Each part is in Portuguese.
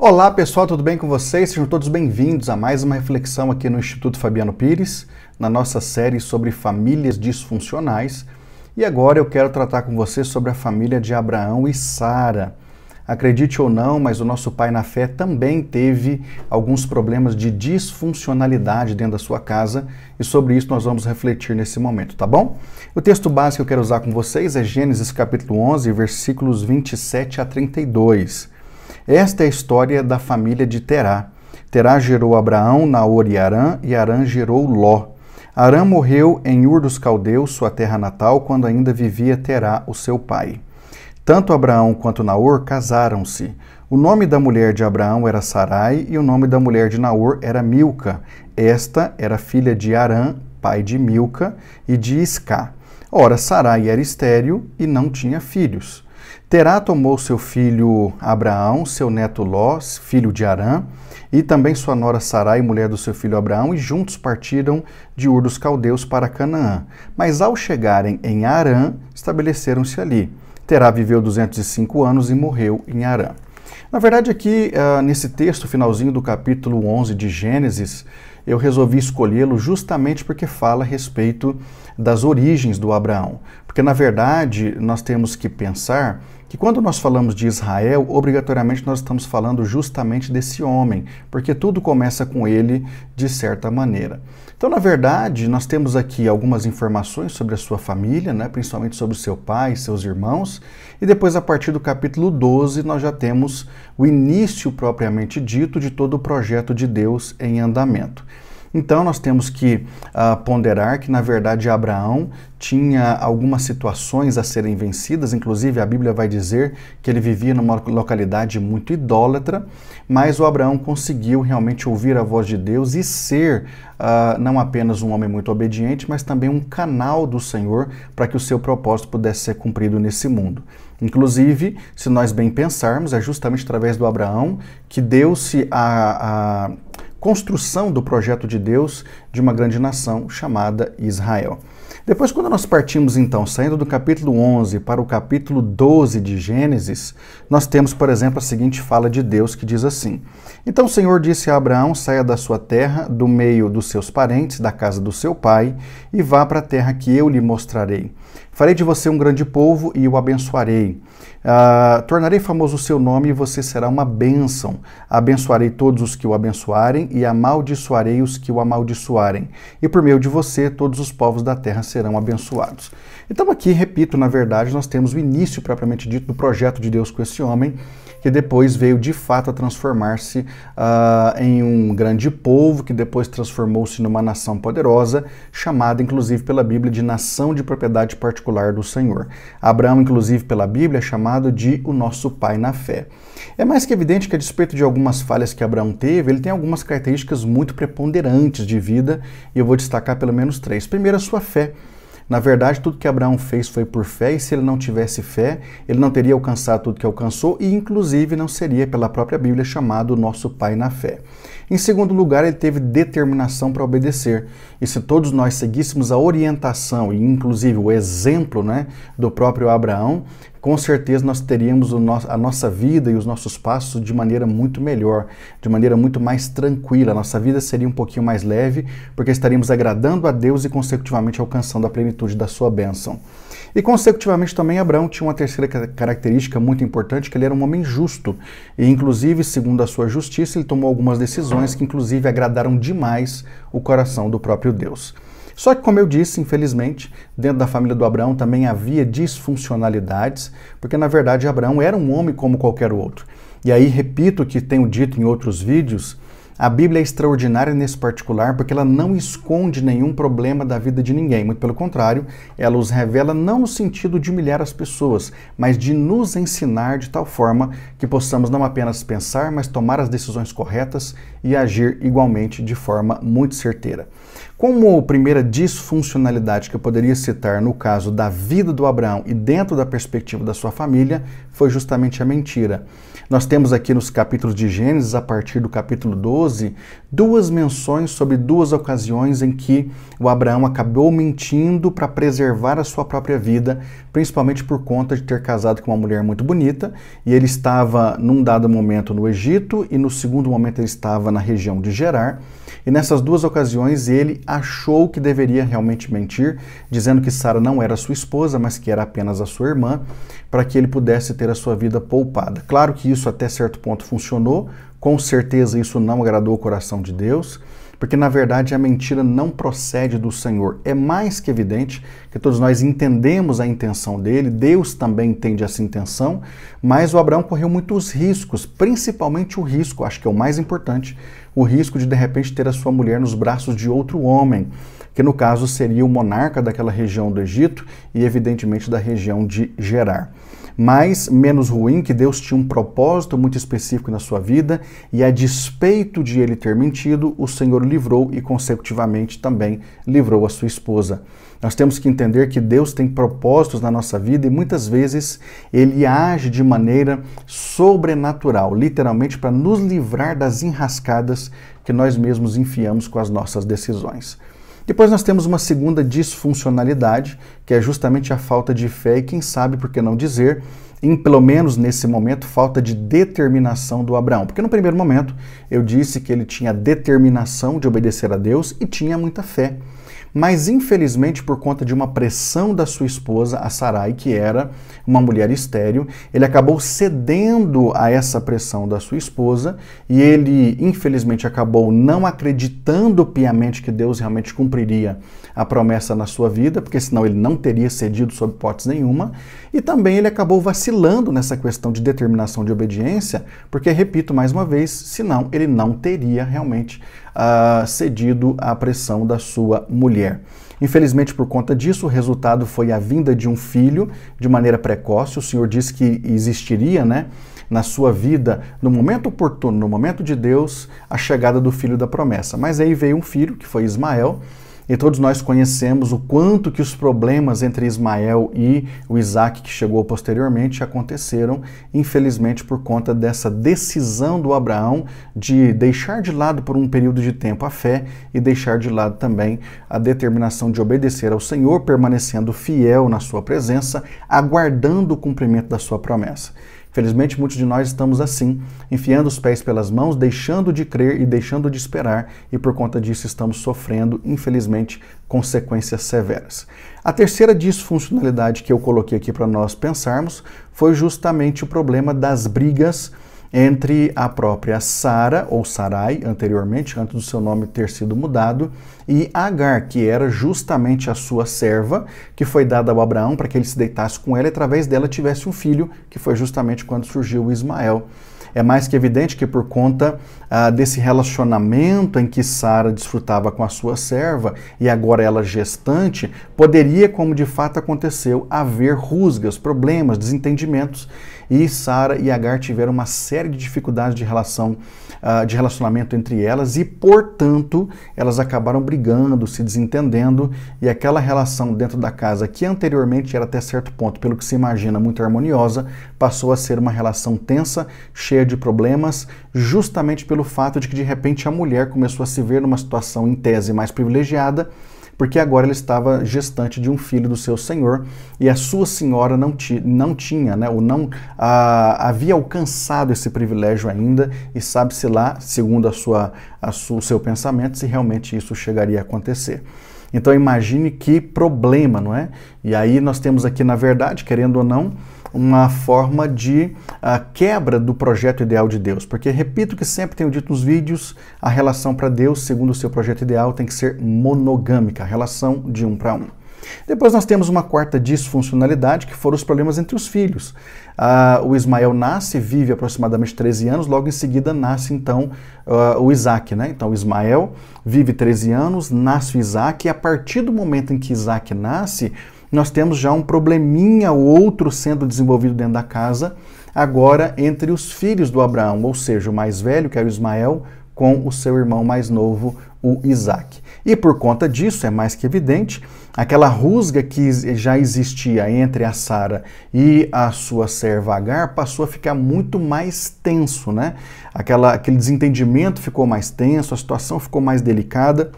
Olá pessoal, tudo bem com vocês? Sejam todos bem-vindos a mais uma reflexão aqui no Instituto Fabiano Pires, na nossa série sobre famílias disfuncionais. E agora eu quero tratar com você sobre a família de Abraão e Sara. Acredite ou não, mas o nosso pai na fé também teve alguns problemas de disfuncionalidade dentro da sua casa e sobre isso nós vamos refletir nesse momento, tá bom? O texto básico que eu quero usar com vocês é Gênesis capítulo 11, versículos 27 a 32. Esta é a história da família de Terá. Terá gerou Abraão, Naor e Arã gerou Ló. Arã morreu em Ur dos Caldeus, sua terra natal, quando ainda vivia Terá, o seu pai. Tanto Abraão quanto Naor casaram-se. O nome da mulher de Abraão era Sarai e o nome da mulher de Naor era Milca. Esta era filha de Arã, pai de Milca e de Iscá. Ora, Sarai era estéril e não tinha filhos. Terá tomou seu filho Abraão, seu neto Ló, filho de Arã, e também sua nora Sarai, mulher do seu filho Abraão, e juntos partiram de Ur dos Caldeus para Canaã. Mas ao chegarem em Arã, estabeleceram-se ali. Terá viveu 205 anos e morreu em Arã. Na verdade, aqui, nesse texto, finalzinho do capítulo 11 de Gênesis, eu resolvi escolhê-lo justamente porque fala a respeito das origens do Abraão. Porque, na verdade, nós temos que pensar que quando nós falamos de Israel, obrigatoriamente nós estamos falando justamente desse homem, porque tudo começa com ele de certa maneira. Então, na verdade, nós temos aqui algumas informações sobre a sua família, principalmente sobre o seu pai, seus irmãos, e depois, a partir do capítulo 12, nós já temos o início propriamente dito de todo o projeto de Deus em andamento. Então, nós temos que ponderar que, na verdade, Abraão tinha algumas situações a serem vencidas, inclusive a Bíblia vai dizer que ele vivia numa localidade muito idólatra, mas o Abraão conseguiu realmente ouvir a voz de Deus e ser não apenas um homem muito obediente, mas também um canal do Senhor para que o seu propósito pudesse ser cumprido nesse mundo. Inclusive, se nós bem pensarmos, é justamente através do Abraão que deu-se a construção do projeto de Deus de uma grande nação chamada Israel. Depois, quando nós partimos, então, saindo do capítulo 11 para o capítulo 12 de Gênesis, nós temos, por exemplo, a seguinte fala de Deus que diz assim: Então o Senhor disse a Abraão, saia da sua terra, do meio dos seus parentes, da casa do seu pai, e vá para a terra que eu lhe mostrarei. Farei de você um grande povo e o abençoarei. Tornarei famoso o seu nome e você será uma bênção. Abençoarei todos os que o abençoarem e amaldiçoarei os que o amaldiçoarem. E por meio de você, todos os povos da terra serão abençoados. Então aqui, repito, na verdade, nós temos o início propriamente dito do projeto de Deus com esse homem, que depois veio de fato a transformar-se em um grande povo, que depois transformou-se numa nação poderosa, chamada inclusive pela Bíblia de nação de propriedade particular do Senhor. Abraão, inclusive pela Bíblia, é chamado de o nosso pai na fé. É mais que evidente que, a despeito de algumas falhas que Abraão teve, ele tem algumas características muito preponderantes de vida, e eu vou destacar pelo menos três. Primeiro, a sua fé. Na verdade, tudo que Abraão fez foi por fé, e se ele não tivesse fé, ele não teria alcançado tudo que alcançou e, inclusive, não seria, pela própria Bíblia, chamado nosso pai na fé. Em segundo lugar, ele teve determinação para obedecer. E se todos nós seguíssemos a orientação e, inclusive, o exemplo do próprio Abraão, com certeza nós teríamos a nossa vida e os nossos passos de maneira muito melhor, de maneira muito mais tranquila. A nossa vida seria um pouquinho mais leve, porque estaríamos agradando a Deus e, consecutivamente, alcançando a plenitude da sua bênção. E, consecutivamente, também Abraão tinha uma terceira característica muito importante, que ele era um homem justo. E, inclusive, segundo a sua justiça, ele tomou algumas decisões que, inclusive, agradaram demais o coração do próprio Deus. Só que, como eu disse, infelizmente, dentro da família do Abraão também havia disfuncionalidades, porque, na verdade, Abraão era um homem como qualquer outro. E aí, repito o que tenho dito em outros vídeos, a Bíblia é extraordinária nesse particular porque ela não esconde nenhum problema da vida de ninguém. Muito pelo contrário, ela os revela não no sentido de humilhar as pessoas, mas de nos ensinar de tal forma que possamos não apenas pensar, mas tomar as decisões corretas e agir igualmente de forma muito certeira. Como primeira disfuncionalidade que eu poderia citar no caso da vida do Abraão e dentro da perspectiva da sua família, foi justamente a mentira. Nós temos aqui nos capítulos de Gênesis, a partir do capítulo 12, duas menções sobre duas ocasiões em que o Abraão acabou mentindo para preservar a sua própria vida, principalmente por conta de ter casado com uma mulher muito bonita, e ele estava num dado momento no Egito e no segundo momento ele estava na região de Gerar. E nessas duas ocasiões ele achou que deveria realmente mentir, dizendo que Sara não era sua esposa, mas que era apenas a sua irmã, para que ele pudesse ter a sua vida poupada. Claro que isso até certo ponto funcionou, com certeza isso não agradou o coração de Deus, porque na verdade a mentira não procede do Senhor. É mais que evidente que todos nós entendemos a intenção dele, Deus também entende essa intenção, mas o Abraão correu muitos riscos, principalmente o risco, acho que é o mais importante, o risco de repente ter a sua mulher nos braços de outro homem, que no caso seria o monarca daquela região do Egito e evidentemente da região de Gerar. Mas menos ruim que Deus tinha um propósito muito específico na sua vida e a despeito de ele ter mentido, o Senhor o livrou e consecutivamente também livrou a sua esposa. Nós temos que entender que Deus tem propósitos na nossa vida e muitas vezes ele age de maneira sobrenatural, literalmente para nos livrar das enrascadas que nós mesmos enfiamos com as nossas decisões. Depois nós temos uma segunda disfuncionalidade, que é justamente a falta de fé e, quem sabe, por que não dizer, pelo menos nesse momento, falta de determinação do Abraão. Porque no primeiro momento eu disse que ele tinha determinação de obedecer a Deus e tinha muita fé. Mas infelizmente por conta de uma pressão da sua esposa, a Sarai, que era uma mulher estéril, ele acabou cedendo a essa pressão da sua esposa e ele infelizmente acabou não acreditando piamente que Deus realmente cumpriria a promessa na sua vida, porque senão ele não teria cedido sob hipótese nenhuma, e também ele acabou vacilando nessa questão de determinação de obediência, porque, repito mais uma vez, senão ele não teria realmente cedido à pressão da sua mulher. Infelizmente, por conta disso, o resultado foi a vinda de um filho de maneira precoce. O Senhor disse que existiria, na sua vida, no momento oportuno, no momento de Deus, a chegada do filho da promessa. Mas aí veio um filho, que foi Ismael, e todos nós conhecemos o quanto que os problemas entre Ismael e o Isaac, que chegou posteriormente, aconteceram, infelizmente, por conta dessa decisão do Abraão de deixar de lado por um período de tempo a fé e deixar de lado também a determinação de obedecer ao Senhor, permanecendo fiel na sua presença, aguardando o cumprimento da sua promessa. Felizmente, muitos de nós estamos assim, enfiando os pés pelas mãos, deixando de crer e deixando de esperar, e por conta disso estamos sofrendo, infelizmente, consequências severas. A terceira disfuncionalidade que eu coloquei aqui para nós pensarmos foi justamente o problema das brigas entre a própria Sara, ou Sarai, anteriormente, antes do seu nome ter sido mudado, e Agar, que era justamente a sua serva, que foi dada ao Abraão para que ele se deitasse com ela e através dela tivesse um filho, que foi justamente quando surgiu o Ismael. É mais que evidente que por conta desse relacionamento em que Sara desfrutava com a sua serva e agora ela gestante, poderia, como de fato aconteceu, haver rusgas, problemas, desentendimentos, e Sara e Agar tiveram uma série de dificuldades de relacionamento entre elas e, portanto, elas acabaram brigando, se desentendendo, e aquela relação dentro da casa que anteriormente era até certo ponto, pelo que se imagina, muito harmoniosa, passou a ser uma relação tensa, cheia de problemas, justamente pelo fato de que de repente a mulher começou a se ver numa situação em tese mais privilegiada, porque agora ela estava gestante de um filho do seu senhor e a sua senhora não tinha, ou não havia alcançado esse privilégio ainda, e sabe-se lá, segundo o seu pensamento, se realmente isso chegaria a acontecer. Então imagine que problema, não é? E aí nós temos aqui, na verdade, querendo ou não, uma forma de quebra do projeto ideal de Deus. Porque, repito que sempre tenho dito nos vídeos, a relação para Deus, segundo o seu projeto ideal, tem que ser monogâmica, a relação de um para um. Depois nós temos uma quarta disfuncionalidade, que foram os problemas entre os filhos. O Ismael nasce, vive aproximadamente 13 anos, logo em seguida nasce então o Isaac, Então o Ismael vive 13 anos, nasce o Isaac, e a partir do momento em que Isaac nasce, nós temos já um probleminha ou outro sendo desenvolvido dentro da casa, agora entre os filhos do Abraão, ou seja, o mais velho, que era o Ismael, com o seu irmão mais novo, o Isaac. E por conta disso, é mais que evidente, aquela rusga que já existia entre a Sara e a sua serva Agar passou a ficar muito mais tenso, né? Aquele desentendimento ficou mais tenso, a situação ficou mais delicada.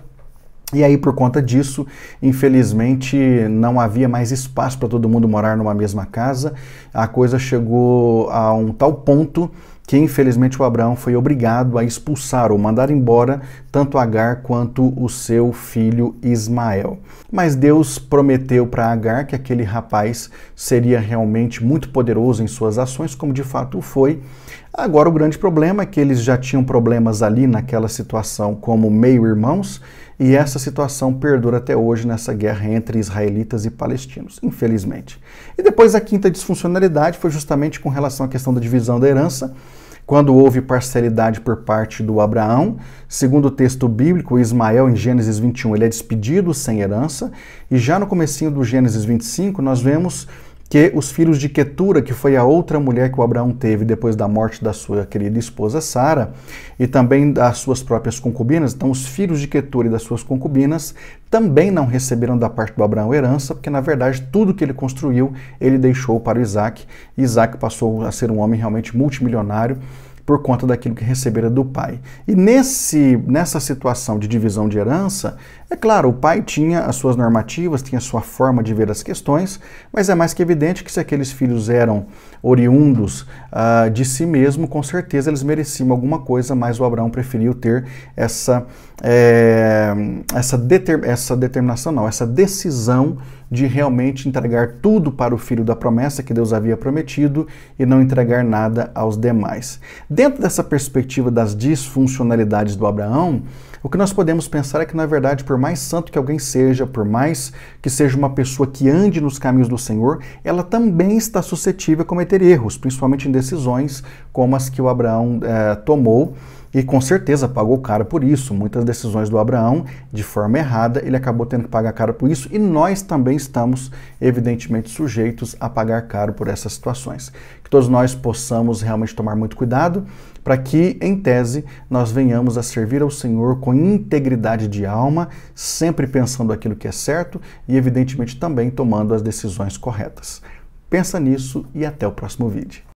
E aí, por conta disso, infelizmente, não havia mais espaço para todo mundo morar numa mesma casa. A coisa chegou a um tal ponto que, infelizmente, o Abraão foi obrigado a expulsar ou mandar embora tanto Agar quanto o seu filho Ismael. Mas Deus prometeu para Agar que aquele rapaz seria realmente muito poderoso em suas ações, como de fato foi. Agora, o grande problema é que eles já tinham problemas ali naquela situação como meio-irmãos, e essa situação perdura até hoje nessa guerra entre israelitas e palestinos, infelizmente. E depois a quinta disfuncionalidade foi justamente com relação à questão da divisão da herança, quando houve parcialidade por parte do Abraão. Segundo o texto bíblico, Ismael, em Gênesis 21, ele é despedido sem herança, e já no comecinho do Gênesis 25, nós vemos que os filhos de Quetura, que foi a outra mulher que o Abraão teve depois da morte da sua querida esposa Sara, e também das suas próprias concubinas, então os filhos de Quetura e das suas concubinas também não receberam da parte do Abraão herança, porque na verdade tudo que ele construiu, ele deixou para o Isaac. E Isaac passou a ser um homem realmente multimilionário por conta daquilo que recebera do pai. E nessa situação de divisão de herança, é claro, o pai tinha as suas normativas, tinha a sua forma de ver as questões, mas é mais que evidente que se aqueles filhos eram oriundos de si mesmo, com certeza eles mereciam alguma coisa, mas o Abraão preferiu ter essa decisão de realmente entregar tudo para o filho da promessa que Deus havia prometido e não entregar nada aos demais. Dentro dessa perspectiva das disfuncionalidades do Abraão, o que nós podemos pensar é que, na verdade, por mais santo que alguém seja, por mais que seja uma pessoa que ande nos caminhos do Senhor, ela também está suscetível a cometer erros, principalmente em decisões como as que o Abraão tomou, e com certeza pagou caro por isso. Muitas decisões do Abraão, de forma errada, ele acabou tendo que pagar caro por isso, e nós também estamos, evidentemente, sujeitos a pagar caro por essas situações. Que todos nós possamos realmente tomar muito cuidado, para que, em tese, nós venhamos a servir ao Senhor com integridade de alma, sempre pensando aquilo que é certo e, evidentemente, também tomando as decisões corretas. Pensa nisso e até o próximo vídeo.